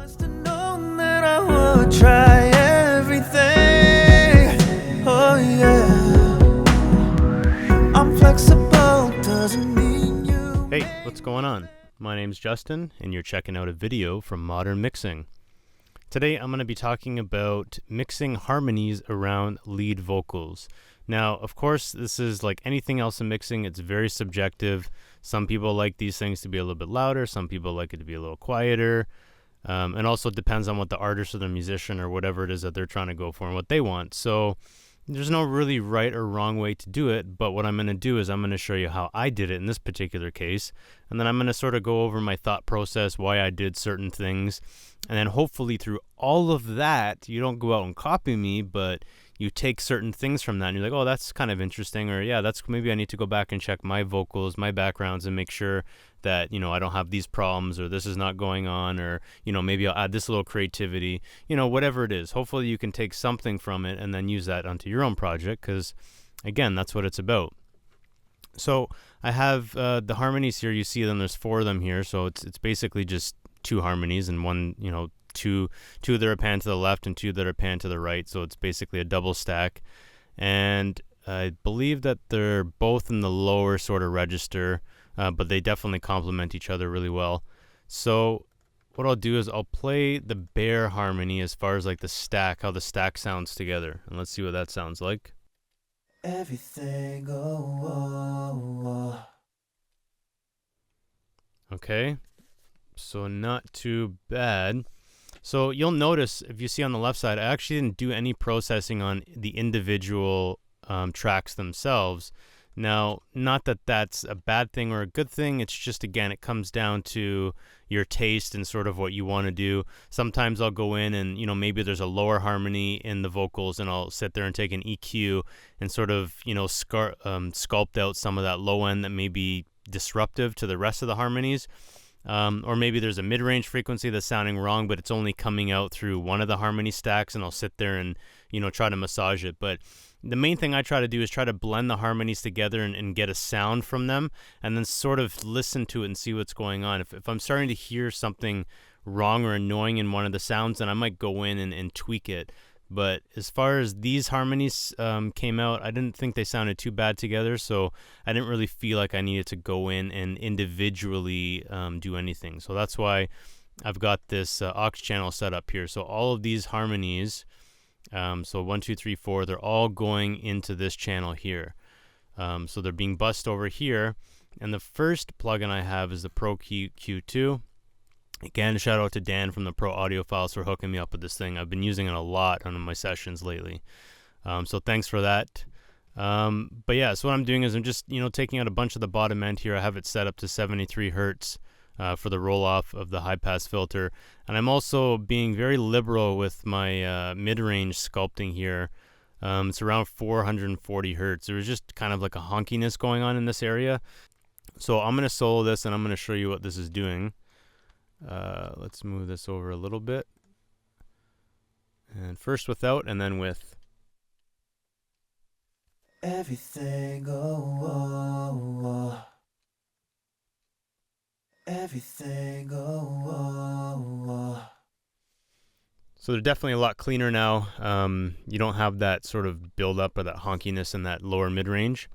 Must have known that I would try everything. Oh yeah. I'm flexible, doesn't mean you. Hey, what's going on? My name's Justin, and you're checking out a video from Modern Mixing. Today I'm going to be talking about mixing harmonies around lead vocals. Now, of course, this is like anything else in mixing, it's very subjective. Some people like these things to be a little bit louder, some people like it to be a little quieter. And also it depends on what the artist or the musician or whatever it is that they're trying to go for and what they want. So there's no really right or wrong way to do it, but what I'm going to do is I'm going to show you how I did it in this particular case, and then I'm going to sort of go over my thought process, why I did certain things, and then hopefully through all of that, you don't go out and copy me, but you take certain things from that and you're like, oh, that's kind of interesting, or yeah, that's maybe I need to go back and check my vocals, my backgrounds, and make sure that, I don't have these problems, or this is not going on, or, maybe I'll add this little creativity, whatever it is. Hopefully you can take something from it and then use that onto your own project, because, again, that's what it's about. So I have the harmonies here. You see them. There's 4 of them here. So it's basically just 2 harmonies and one, two that are panned to the left and 2 that are panned to the right. So it's basically a double stack. And I believe that they're both in the lower sort of register, but they definitely complement each other really well. So what I'll do is I'll play the bare harmony as far as like the stack, how the stack sounds together. And let's see what that sounds like. Everything, oh. Okay, so not too bad. So you'll notice, if you see on the left side, I actually didn't do any processing on the individual tracks themselves. Now, not that that's a bad thing or a good thing. It's just, again, it comes down to your taste and sort of what you want to do. Sometimes I'll go in and, maybe there's a lower harmony in the vocals, and I'll sit there and take an EQ and sort of, sculpt out some of that low end that may be disruptive to the rest of the harmonies. Or maybe there's a mid-range frequency that's sounding wrong, but it's only coming out through one of the harmony stacks, and I'll sit there and, try to massage it. But the main thing I try to do is try to blend the harmonies together and get a sound from them, and then sort of listen to it and see what's going on. If I'm starting to hear something wrong or annoying in one of the sounds, then I might go in and tweak it. But as far as these harmonies came out, I didn't think they sounded too bad together, so I didn't really feel like I needed to go in and individually do anything. So that's why I've got this aux channel set up here. So all of these harmonies, so 1, 2, 3, 4, they're all going into this channel here. So they're being bussed over here. And the first plugin I have is the Pro Q2. Again, shout out to Dan from the Pro Audiophiles for hooking me up with this thing. I've been using it a lot on my sessions lately. So thanks for that. But yeah, so what I'm doing is I'm just, taking out a bunch of the bottom end here. I have it set up to 73 hertz for the roll-off of the high-pass filter. And I'm also being very liberal with my mid-range sculpting here. It's around 440 hertz. There was just kind of like a honkiness going on in this area. So I'm going to solo this, and I'm going to show you what this is doing. Let's move this over a little bit. And first without, and then with. Everything, oh. Everything, oh. So they're definitely a lot cleaner now. You don't have that sort of build-up or that honkiness in that lower mid-range.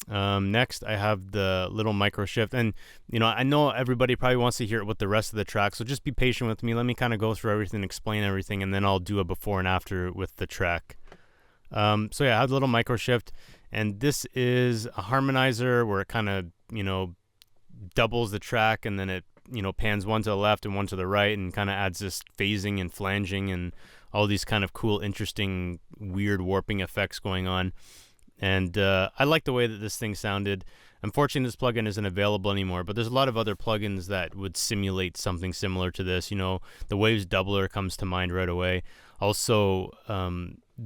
Next, I have the little Microshift, and I know everybody probably wants to hear it with the rest of the track, so just be patient with me. Let me kind of go through everything, explain everything, and then I'll do a before and after with the track. So yeah, I have the little Microshift, and this is a harmonizer where it kind of doubles the track, and then it pans one to the left and one to the right, and kind of adds this phasing and flanging and all these kind of cool, interesting, weird warping effects going on. And I like the way that this thing sounded. Unfortunately, this plugin isn't available anymore, but there's a lot of other plugins that would simulate something similar to this. The Waves Doubler comes to mind right away. Also,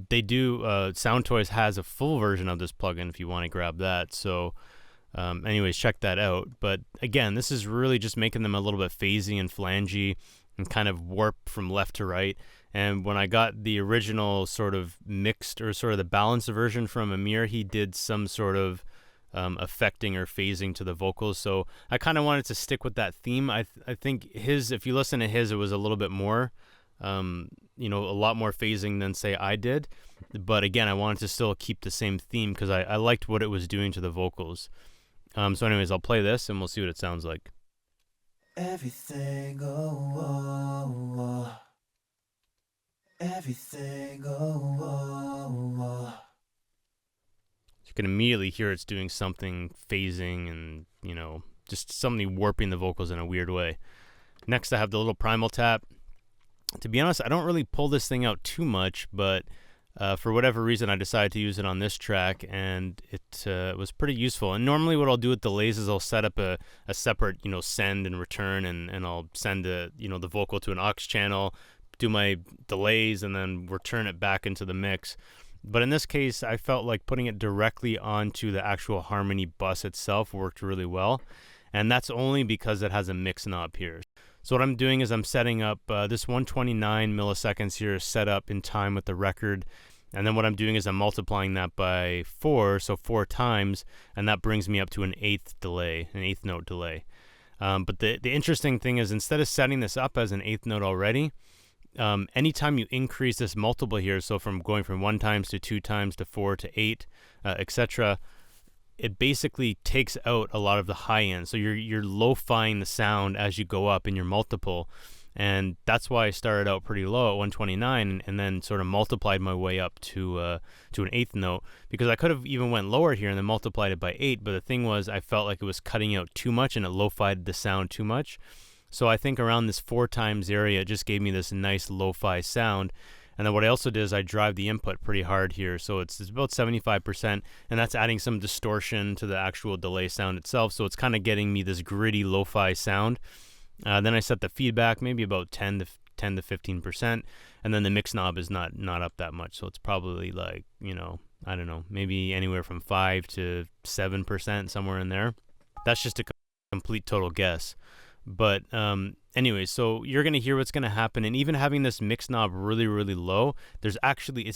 they do, Sound Toys has a full version of this plugin if you want to grab that. So anyways, check that out. But again, this is really just making them a little bit phasey and flangy and kind of warp from left to right. And when I got the original sort of mixed or sort of the balanced version from Amir, he did some sort of affecting or phasing to the vocals. So I kind of wanted to stick with that theme. I think his, if you listen to his, it was a little bit more, a lot more phasing than say I did. But again, I wanted to still keep the same theme because I liked what it was doing to the vocals. So anyways, I'll play this and we'll see what it sounds like. Everything, oh, oh, oh. Everything, oh, oh, oh. You can immediately hear it's doing something phasing and, just something warping the vocals in a weird way. Next, I have the little Primal Tap. To be honest, I don't really pull this thing out too much, but for whatever reason, I decided to use it on this track, and it was pretty useful. And normally what I'll do with delays is I'll set up a separate, send and return, and I'll send the vocal to an aux channel, do my delays, and then return it back into the mix. But in this case, I felt like putting it directly onto the actual harmony bus itself worked really well. And that's only because it has a mix knob here. So what I'm doing is I'm setting up this 129 milliseconds here is set up in time with the record. And then what I'm doing is I'm multiplying that by 4, so 4 times, and that brings me up to an eighth note delay. But the interesting thing is, instead of setting this up as an eighth note already, anytime you increase this multiple here, so from going from 1 times to 2 times to 4 to 8, etc., it basically takes out a lot of the high end. So you're lo-fiing the sound as you go up in your multiple. And that's why I started out pretty low at 129 and then sort of multiplied my way up to an eighth note, because I could have even went lower here and then multiplied it by 8. But the thing was, I felt like it was cutting out too much and it lo-fied the sound too much. So I think around this 4 times area, it just gave me this nice lo-fi sound. And then what I also did is I drive the input pretty hard here. So it's about 75%, and that's adding some distortion to the actual delay sound itself. So it's kind of getting me this gritty lo-fi sound. Then I set the feedback maybe about 10 to 15%, and then the mix knob is not up that much. So it's probably like, I don't know, maybe anywhere from 5 to 7%, somewhere in there. That's just a complete total guess. But anyway, so you're going to hear what's going to happen. And even having this mix knob really, really low, it's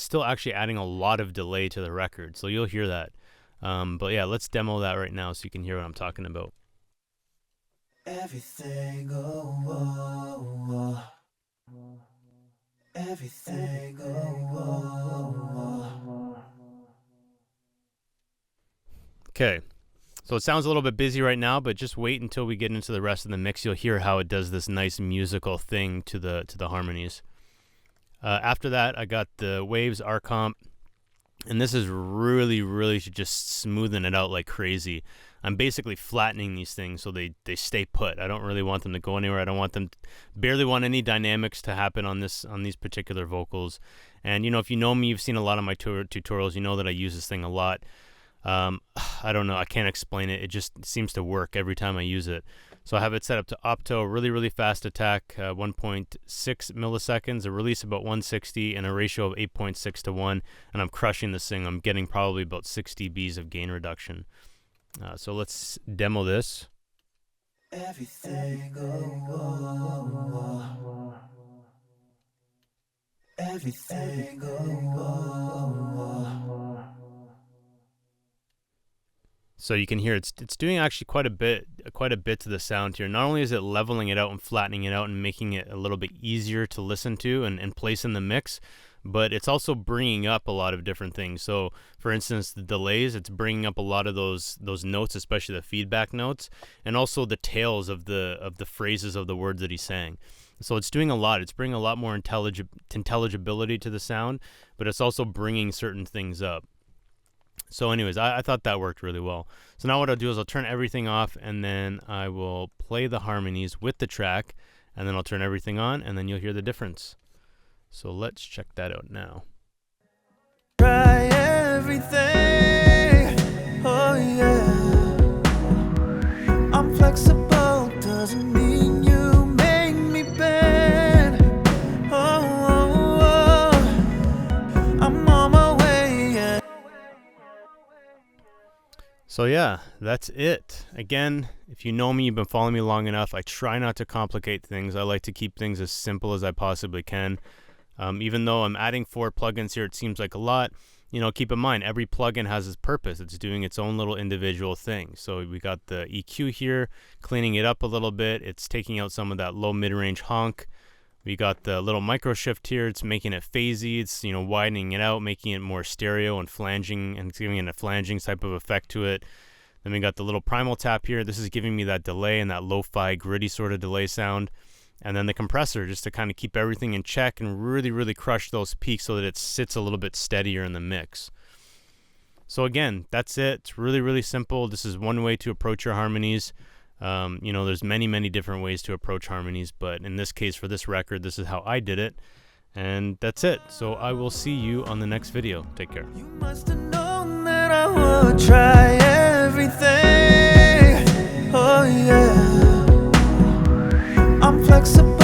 still actually adding a lot of delay to the record. So you'll hear that. But yeah, let's demo that right now so you can hear what I'm talking about. Everything, oh, oh, oh. Everything, oh, oh, oh. Okay. So it sounds a little bit busy right now, but just wait until we get into the rest of the mix. You'll hear how it does this nice musical thing to the harmonies. After that, I got the Waves R-Comp, and this is really, really just smoothing it out like crazy. I'm basically flattening these things so they stay put. I don't really want them to go anywhere. I don't want them, barely want any dynamics to happen on these particular vocals. And if you know me, you've seen a lot of my tutorials. You know that I use this thing a lot. I don't know. I can't explain it. It just seems to work every time I use it. So I have it set up to opto, really, really fast attack, 1.6 milliseconds, a release about 160, and a ratio of 8.6 to 1. And I'm crushing this thing. I'm getting probably about 6 dBs of gain reduction. So let's demo this. Everything, oh, oh, oh. Everything, oh, oh, oh. So you can hear it's doing actually quite a bit to the sound here. Not only is it leveling it out and flattening it out and making it a little bit easier to listen to and place in the mix, but it's also bringing up a lot of different things. So for instance, the delays, it's bringing up a lot of those notes, especially the feedback notes, and also the tails of the phrases of the words that he's saying. So it's doing a lot. It's bringing a lot more intelligibility to the sound, but it's also bringing certain things up. So anyways, I thought that worked really well. So now what I'll do is I'll turn everything off, and then I will play the harmonies with the track, and then I'll turn everything on, and then you'll hear the difference. So let's check that out now. Try everything, oh yeah. I'm flexible, doesn't mean you make me bend. Oh, I'm on my way, yeah. So yeah, that's it. Again, if you know me, you've been following me long enough, I try not to complicate things. I like to keep things as simple as I possibly can. Even though I'm adding 4 plugins here, it seems like a lot. you know, keep in mind, every plugin has its purpose. It's doing its own little individual thing. So we got the EQ here, cleaning it up a little bit. It's taking out some of that low mid-range honk. We got the little Microshift here. It's making it phasey. It's, you know, widening it out, making it more stereo and flanging, and giving it a flanging type of effect to it. Then we got the little Primal Tap here. This is giving me that delay and that lo-fi, gritty sort of delay sound. And then the compressor, just to kind of keep everything in check and really, really crush those peaks so that it sits a little bit steadier in the mix. So again, that's it. It's really, really simple. This is one way to approach your harmonies. You know, there's many, many different ways to approach harmonies, but in this case, for this record, this is how I did it. And that's it. So I will see you on the next video. Take care. You must have known that I would try everything. Oh yeah, I'm flexible.